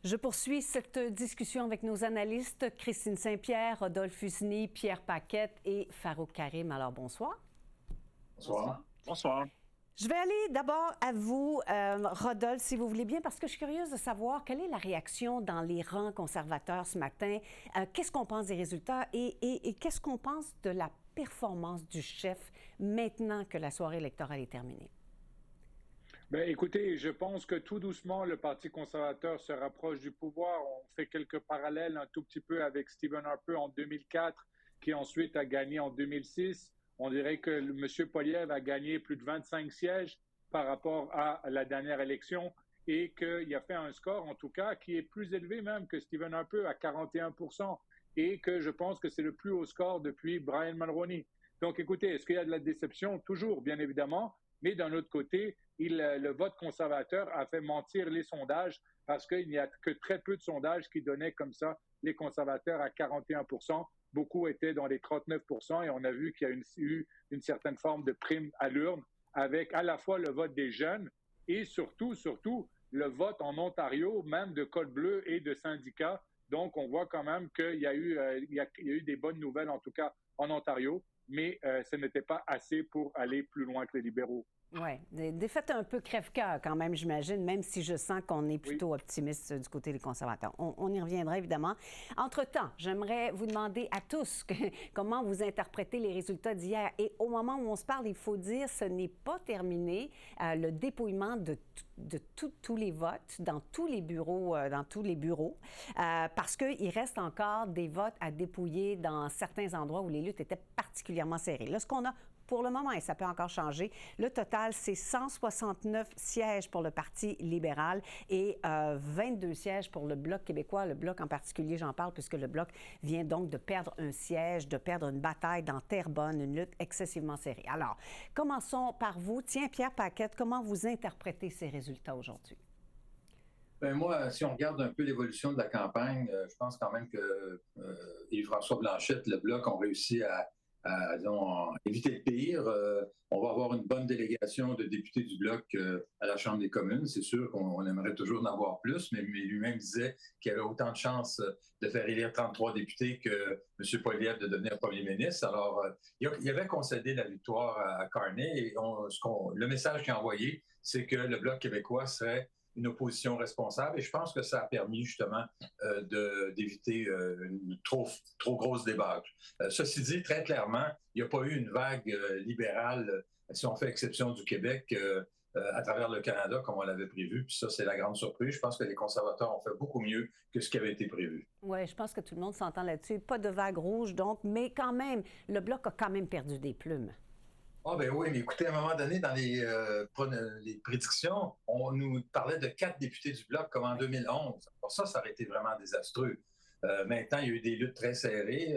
Je poursuis cette discussion avec nos analystes Christine Saint-Pierre, Rodolphe Husny, Pierre Paquette et Farouk Karim. Alors, bonsoir. Bonsoir. Bonsoir. Je vais aller d'abord à vous, Rodolphe, si vous voulez bien, parce que je suis curieuse de savoir quelle est la réaction dans les rangs conservateurs ce matin. Qu'est-ce qu'on pense des résultats et qu'est-ce qu'on pense de la performance du chef maintenant que la soirée électorale est terminée? Bien, écoutez, je pense que tout doucement, le Parti conservateur se rapproche du pouvoir. On fait quelques parallèles un tout petit peu avec Stephen Harper en 2004, qui ensuite a gagné en 2006. On dirait que M. Poilievre a gagné plus de 25 sièges par rapport à la dernière élection et qu'il a fait un score, en tout cas, qui est plus élevé même que Stephen Harper à 41%, et que je pense que c'est le plus haut score depuis Brian Mulroney. Donc, écoutez, est-ce qu'il y a de la déception? Toujours, bien évidemment. Mais d'un autre côté, le vote conservateur a fait mentir les sondages parce qu'il n'y a que très peu de sondages qui donnaient comme ça les conservateurs à 41%. Beaucoup étaient dans les 39% et on a vu qu'il y a eu une certaine forme de prime à l'urne avec à la fois le vote des jeunes et surtout, le vote en Ontario, même de col bleu et de syndicats. Donc, on voit quand même qu'il y a eu des bonnes nouvelles, en tout cas en Ontario, mais ce n'était pas assez pour aller plus loin que les libéraux. Oui, des défaites un peu crève-cœur quand même, j'imagine, même si je sens qu'on est plutôt optimiste du côté des conservateurs. On y reviendra évidemment. Entre-temps, j'aimerais vous demander à tous comment vous interprétez les résultats d'hier. Et au moment où on se parle, il faut dire, ce n'est pas terminé. Le dépouillement de tous les votes dans tous les bureaux, parce qu'il reste encore des votes à dépouiller dans certains endroits où les luttes étaient particulièrement serrées. Là, ce qu'on a pour le moment, et ça peut encore changer, le total, c'est 169 sièges pour le Parti libéral et 22 sièges pour le Bloc québécois. Le Bloc en particulier, j'en parle, puisque le Bloc vient donc de perdre un siège, de perdre une bataille dans Terrebonne, une lutte excessivement serrée. Alors, commençons par vous. Tiens, Pierre Paquette, comment vous interprétez ces résultats aujourd'hui? Ben moi, si on regarde un peu l'évolution de la campagne, je pense quand même que Yves-François Blanchette, le Bloc, ont réussi à disons, éviter le pire. On va avoir une bonne délégation de députés du Bloc à la Chambre des communes. C'est sûr qu'on aimerait toujours en avoir plus, mais lui-même disait qu'il y avait autant de chances de faire élire 33 députés que M. Poilievre de devenir premier ministre. Alors, il avait concédé la victoire à Carney et le message qu'il a envoyé, c'est que le Bloc québécois serait une opposition responsable. Et je pense que ça a permis justement d'éviter une trop grosse débâcle. Ceci dit, très clairement, il n'y a pas eu une vague libérale, si on fait exception du Québec, à travers le Canada, comme on l'avait prévu. Puis ça, c'est la grande surprise. Je pense que les conservateurs ont fait beaucoup mieux que ce qui avait été prévu. Oui, je pense que tout le monde s'entend là-dessus. Pas de vague rouge, donc, mais quand même, le Bloc a quand même perdu des plumes. Ah ben oui, mais écoutez, à un moment donné, dans les prédictions, on nous parlait de 4 députés du Bloc comme en 2011. Alors ça aurait été vraiment désastreux. Maintenant, il y a eu des luttes très serrées.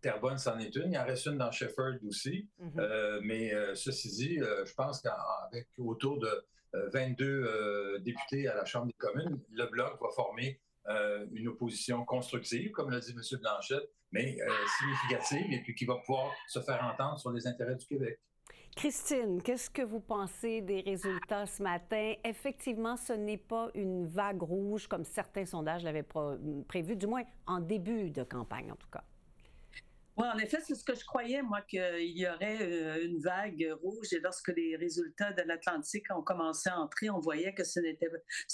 Terrebonne, c'en est une. Il en reste une dans Shefford aussi. Mais ceci dit, je pense qu'avec autour de 22 députés à la Chambre des communes, le Bloc va former une opposition constructive, comme l'a dit M. Blanchette, mais significative, et puis qui va pouvoir se faire entendre sur les intérêts du Québec. Christine, qu'est-ce que vous pensez des résultats ce matin? Effectivement, ce n'est pas une vague rouge comme certains sondages l'avaient prévu, du moins en début de campagne en tout cas. Oui, en effet, c'est ce que je croyais, moi, qu'il y aurait une vague rouge. Et lorsque les résultats de l'Atlantique ont commencé à entrer, on voyait que ce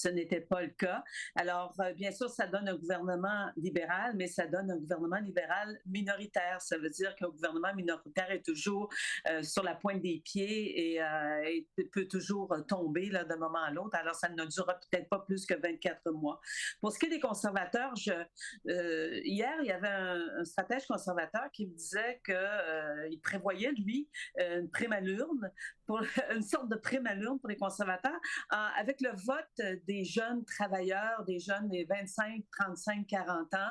n'était pas le cas. Alors, bien sûr, ça donne un gouvernement libéral, mais ça donne un gouvernement libéral minoritaire. Ça veut dire qu'un gouvernement minoritaire est toujours sur la pointe des pieds et peut toujours tomber là, d'un moment à l'autre. Alors, ça ne durera peut-être pas plus que 24 mois. Pour ce qui est des conservateurs, hier, il y avait un stratège conservateur qui me disait qu'il prévoyait, lui, une prime à l'urne, une sorte de prime à l'urne pour les conservateurs, avec le vote des jeunes travailleurs, des jeunes des 25, 35, 40 ans.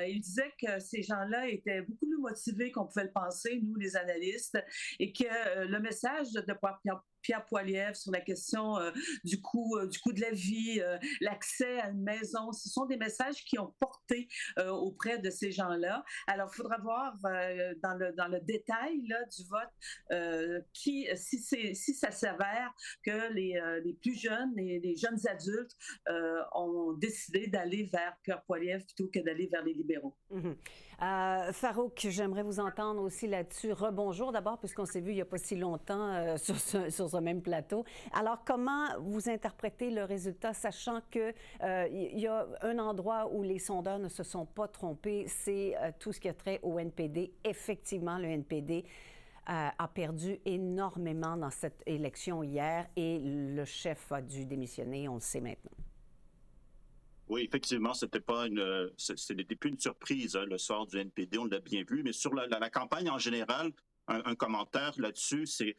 Il disait que ces gens-là étaient beaucoup plus motivés qu'on pouvait le penser, nous, les analystes, et que le message de Pierre Poilievre sur la question du coût de la vie, l'accès à une maison. Ce sont des messages qui ont porté auprès de ces gens-là. Alors, il faudra voir dans le détail là, du vote si si ça s'avère que les plus jeunes, les jeunes adultes ont décidé d'aller vers Pierre Poilievre plutôt que d'aller vers les libéraux. Farouk, j'aimerais vous entendre aussi là-dessus. Rebonjour d'abord, puisqu'on s'est vu il n'y a pas si longtemps sur ce même plateau. Alors, comment vous interprétez le résultat, sachant qu'il y a un endroit où les sondeurs ne se sont pas trompés, c'est tout ce qui a trait au NPD. Effectivement, le NPD a perdu énormément dans cette élection hier et le chef a dû démissionner, on le sait maintenant. Oui, effectivement, ce n'était plus une surprise, hein, le sort du NPD, on l'a bien vu, mais sur la campagne en général, un commentaire là-dessus, c'est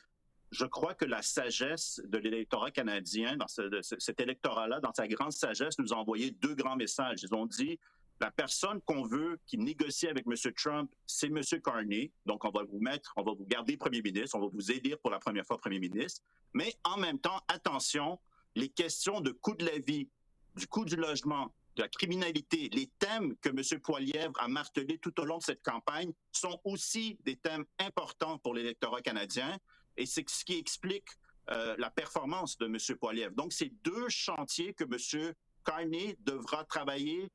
je crois que la sagesse de l'électorat canadien, dans cet électorat-là, dans sa grande sagesse, nous a envoyé deux grands messages. Ils ont dit, la personne qu'on veut qui négocie avec M. Trump, c'est M. Carney, donc on va vous garder premier ministre, on va vous élire pour la première fois premier ministre, mais en même temps, attention, les questions de coût de la vie, du coût du logement, de la criminalité, les thèmes que M. Poilievre a martelés tout au long de cette campagne sont aussi des thèmes importants pour l'électorat canadien et c'est ce qui explique la performance de M. Poilievre. Donc, c'est deux chantiers que M. Carney devra travailler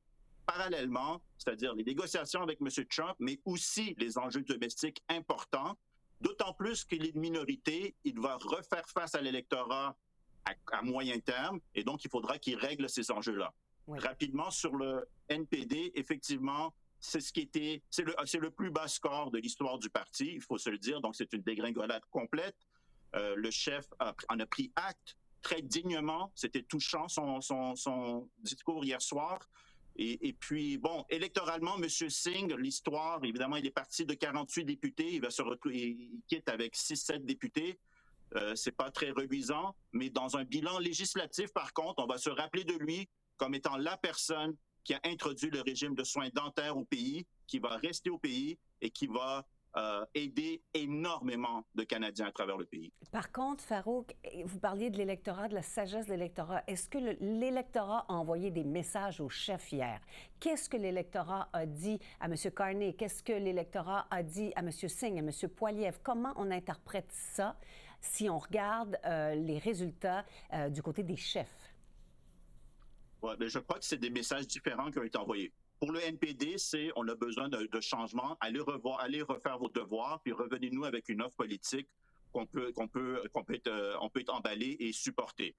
parallèlement, c'est-à-dire les négociations avec M. Trump, mais aussi les enjeux domestiques importants, d'autant plus qu'il est une minorité, il va refaire face à l'électorat à moyen terme, et donc il faudra qu'il règle ces enjeux-là. Oui. Rapidement, sur le NPD, effectivement, c'est le plus bas score de l'histoire du parti, il faut se le dire, donc c'est une dégringolade complète. Le chef en a pris acte très dignement, c'était touchant son discours hier soir. Et puis, bon, électoralement, M. Singh, l'histoire, évidemment, il est parti de 48 députés, il va se retrouver, il quitte avec 6-7 députés. C'est pas très reluisant, mais dans un bilan législatif, par contre, on va se rappeler de lui comme étant la personne qui a introduit le régime de soins dentaires au pays, qui va rester au pays et qui va aider énormément de Canadiens à travers le pays. Par contre, Farouk, vous parliez de l'électorat, de la sagesse de l'électorat. Est-ce que l'électorat a envoyé des messages au chef hier? Qu'est-ce que l'électorat a dit à M. Carney? Qu'est-ce que l'électorat a dit à M. Singh, à M. Poilievre? Comment on interprète ça si on regarde les résultats du côté des chefs? Ouais, mais je crois que c'est des messages différents qui ont été envoyés. Pour le NPD, on a besoin de changements. Allez refaire vos devoirs, puis revenez-nous avec une offre politique qu'on peut être emballé et supporter.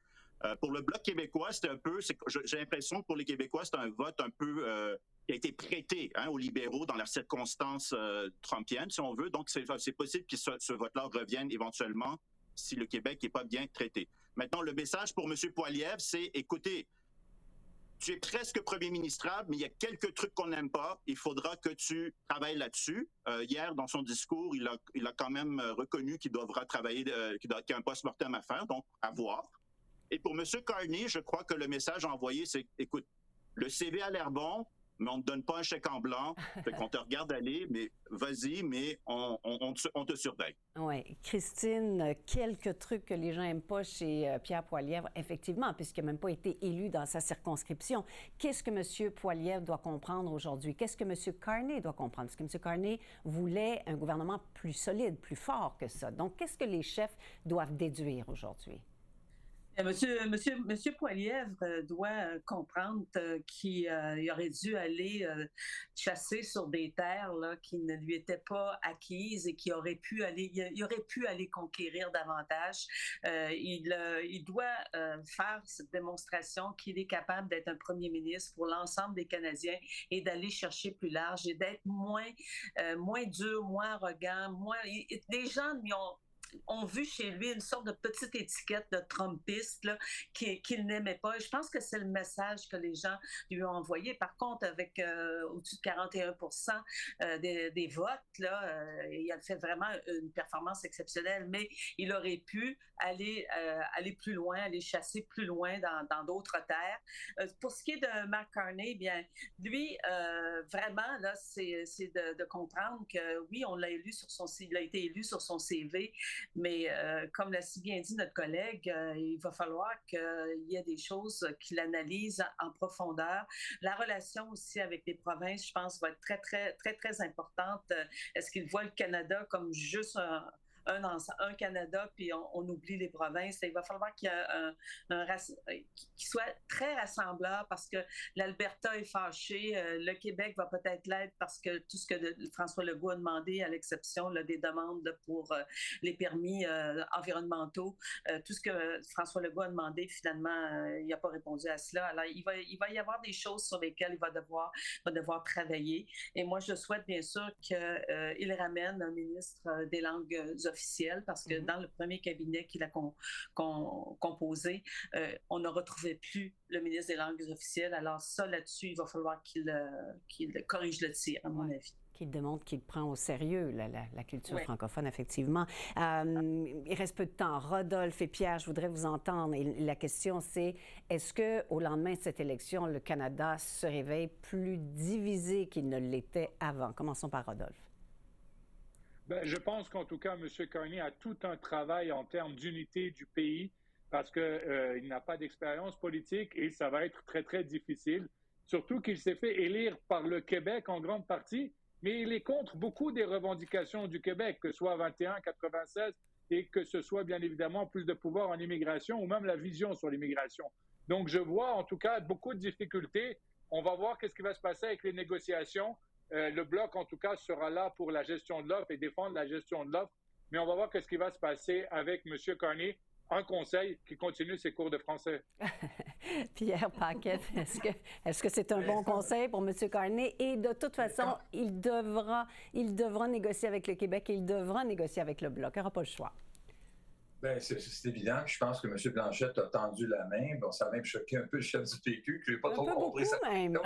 Pour le Bloc québécois, j'ai l'impression que pour les Québécois, c'est un vote un peu qui a été prêté aux libéraux dans la circonstance trumpienne, si on veut. Donc, c'est possible que ce vote-là revienne éventuellement si le Québec n'est pas bien traité. Maintenant, le message pour M. Poilievre, c'est, écoutez, tu es presque premier ministrable, mais il y a quelques trucs qu'on n'aime pas. Il faudra que tu travailles là-dessus. Hier, dans son discours, il a quand même reconnu qu'il devra travailler, qu'il y a un post-mortem à faire, donc à voir. Et pour M. Carney, je crois que le message envoyé, c'est, écoute, le CV a l'air bon, mais on ne te donne pas un chèque en blanc. Fait qu'on te regarde aller, mais vas-y, mais on te surveille. Oui. Christine, quelques trucs que les gens n'aiment pas chez Pierre Poilievre, effectivement, puisqu'il n'a même pas été élu dans sa circonscription. Qu'est-ce que M. Poilievre doit comprendre aujourd'hui? Qu'est-ce que M. Carney doit comprendre? Parce que M. Carney voulait un gouvernement plus solide, plus fort que ça. Donc, qu'est-ce que les chefs doivent déduire aujourd'hui? Monsieur Poilievre doit comprendre qu'il aurait dû aller chasser sur des terres là, qui ne lui étaient pas acquises et il aurait pu aller conquérir davantage. Il doit faire cette démonstration qu'il est capable d'être un premier ministre pour l'ensemble des Canadiens et d'aller chercher plus large et d'être moins dur, moins arrogant. Les gens lui ont vu chez lui une sorte de petite étiquette de Trumpiste là, qu'il n'aimait pas. Et je pense que c'est le message que les gens lui ont envoyé. Par contre, avec au-dessus de 41% des votes, là, il a fait vraiment une performance exceptionnelle, mais il aurait pu aller plus loin, aller chasser plus loin dans d'autres terres. Pour ce qui est de Mark Carney, bien, lui, vraiment, là, c'est de comprendre que oui, il a été élu sur son CV, mais comme l'a si bien dit notre collègue, il va falloir qu'il y ait des choses qu'il analyse en profondeur. La relation aussi avec les provinces, je pense, va être très, très, très, très importante. Est-ce qu'il voit le Canada comme juste un Canada, puis on oublie les provinces. Il va falloir qu'il y ait qu'il soit très rassembleur parce que l'Alberta est fâché, le Québec va peut-être l'être parce que tout ce que François Legault a demandé, à l'exception des demandes pour les permis environnementaux, tout ce que François Legault a demandé, finalement, il n'a pas répondu à cela. Alors, il va y avoir des choses sur lesquelles il va devoir travailler. Et moi, je souhaite bien sûr qu'il ramène un ministre des langues officielles parce que dans le premier cabinet qu'il a composé, on ne retrouvait plus le ministre des langues officielles. Alors ça, là-dessus, il va falloir qu'il corrige le tir, à mon avis. Qu'il démontre qu'il prend au sérieux la culture francophone, effectivement. Il reste peu de temps. Rodolphe et Pierre, je voudrais vous entendre. Et la question, c'est, est-ce qu'au lendemain de cette élection, le Canada se réveille plus divisé qu'il ne l'était avant? Commençons par Rodolphe. Bien, je pense qu'en tout cas, M. Carney a tout un travail en termes d'unité du pays parce qu'il n'a pas d'expérience politique et ça va être très, très difficile. Surtout qu'il s'est fait élire par le Québec en grande partie, mais il est contre beaucoup des revendications du Québec, que ce soit 21, 96 et que ce soit bien évidemment plus de pouvoir en immigration ou même la vision sur l'immigration. Donc, je vois en tout cas beaucoup de difficultés. On va voir qu'est-ce qui va se passer avec les négociations. Le Bloc, en tout cas, sera là pour la gestion de l'offre et défendre la gestion de l'offre. Mais on va voir qu'est-ce qui va se passer avec M. Carney. Un conseil, qui continue ses cours de français. Pierre Paquette, est-ce que c'est un bon conseil pour M. Carney? Et de toute façon, il devra négocier avec le Québec et il devra négocier avec le Bloc. Il n'aura pas le choix. Bien, c'est évident. Je pense que M. Blanchette a tendu la main. Bon, ça a même choqué un peu le chef du PQ, que je n'ai pas trop compris ça. Même.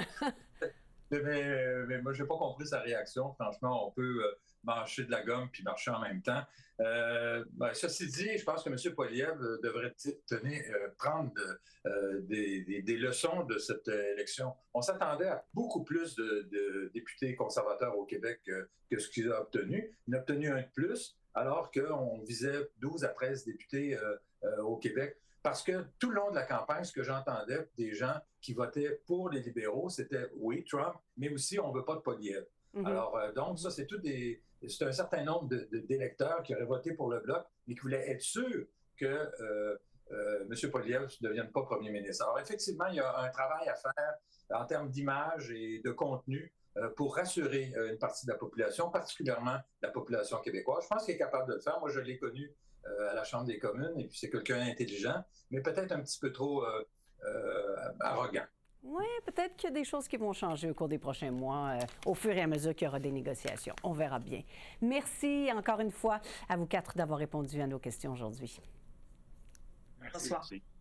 Mais moi, je n'ai pas compris sa réaction. Franchement, on peut mâcher de la gomme puis marcher en même temps. Ceci dit, je pense que M. Poilievre devrait prendre des leçons de cette élection. On s'attendait à beaucoup plus de députés conservateurs au Québec que ce qu'il a obtenu. Il a obtenu un de plus, alors qu'on visait 12 à 13 députés au Québec. Parce que tout le long de la campagne, ce que j'entendais des gens qui votaient pour les libéraux, c'était oui, Trump, mais aussi on ne veut pas de Poilievre. Alors, donc, ça, c'est un certain nombre d'électeurs qui auraient voté pour le Bloc, mais qui voulaient être sûrs que M. Poilievre ne devienne pas premier ministre. Alors, effectivement, il y a un travail à faire en termes d'image et de contenu pour rassurer une partie de la population, particulièrement la population québécoise. Je pense qu'il est capable de le faire. Moi, je l'ai connu à la Chambre des communes, et puis c'est quelqu'un d'intelligent, mais peut-être un petit peu trop arrogant. Oui, peut-être qu'il y a des choses qui vont changer au cours des prochains mois, au fur et à mesure qu'il y aura des négociations. On verra bien. Merci encore une fois à vous quatre d'avoir répondu à nos questions aujourd'hui. Merci. Bonsoir.